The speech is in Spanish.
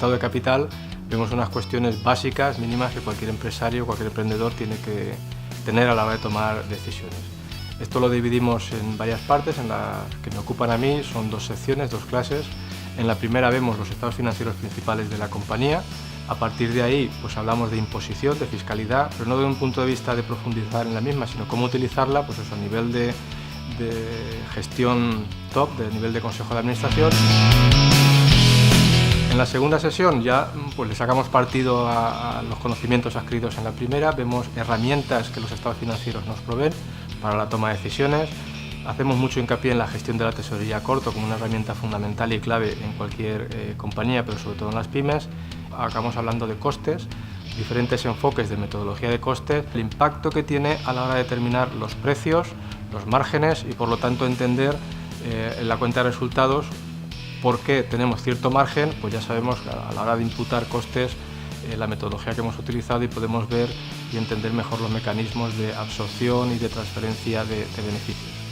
estado de capital vemos unas cuestiones básicas, mínimas, que cualquier empresario, cualquier emprendedor tiene que tener a la hora de tomar decisiones. Esto lo dividimos en varias partes, en las que me ocupan a mí, son 2 secciones, 2 clases. En la primera vemos los estados financieros principales de la compañía. A partir de ahí pues hablamos de imposición, de fiscalidad, pero no de un punto de vista de profundizar en la misma, sino cómo utilizarla pues eso, a nivel de gestión top, de nivel de consejo de administración. En la segunda sesión ya pues, le sacamos partido a los conocimientos adquiridos en la primera, vemos herramientas que los estados financieros nos proveen para la toma de decisiones. Hacemos mucho hincapié en la gestión de la tesorería a corto como una herramienta fundamental y clave en cualquier compañía, pero sobre todo en las pymes. Acabamos hablando de costes, diferentes enfoques de metodología de costes, el impacto que tiene a la hora de determinar los precios, los márgenes y por lo tanto entender en la cuenta de resultados por qué tenemos cierto margen, pues ya sabemos que a la hora de imputar costes la metodología que hemos utilizado y podemos ver y entender mejor los mecanismos de absorción y de transferencia de beneficios.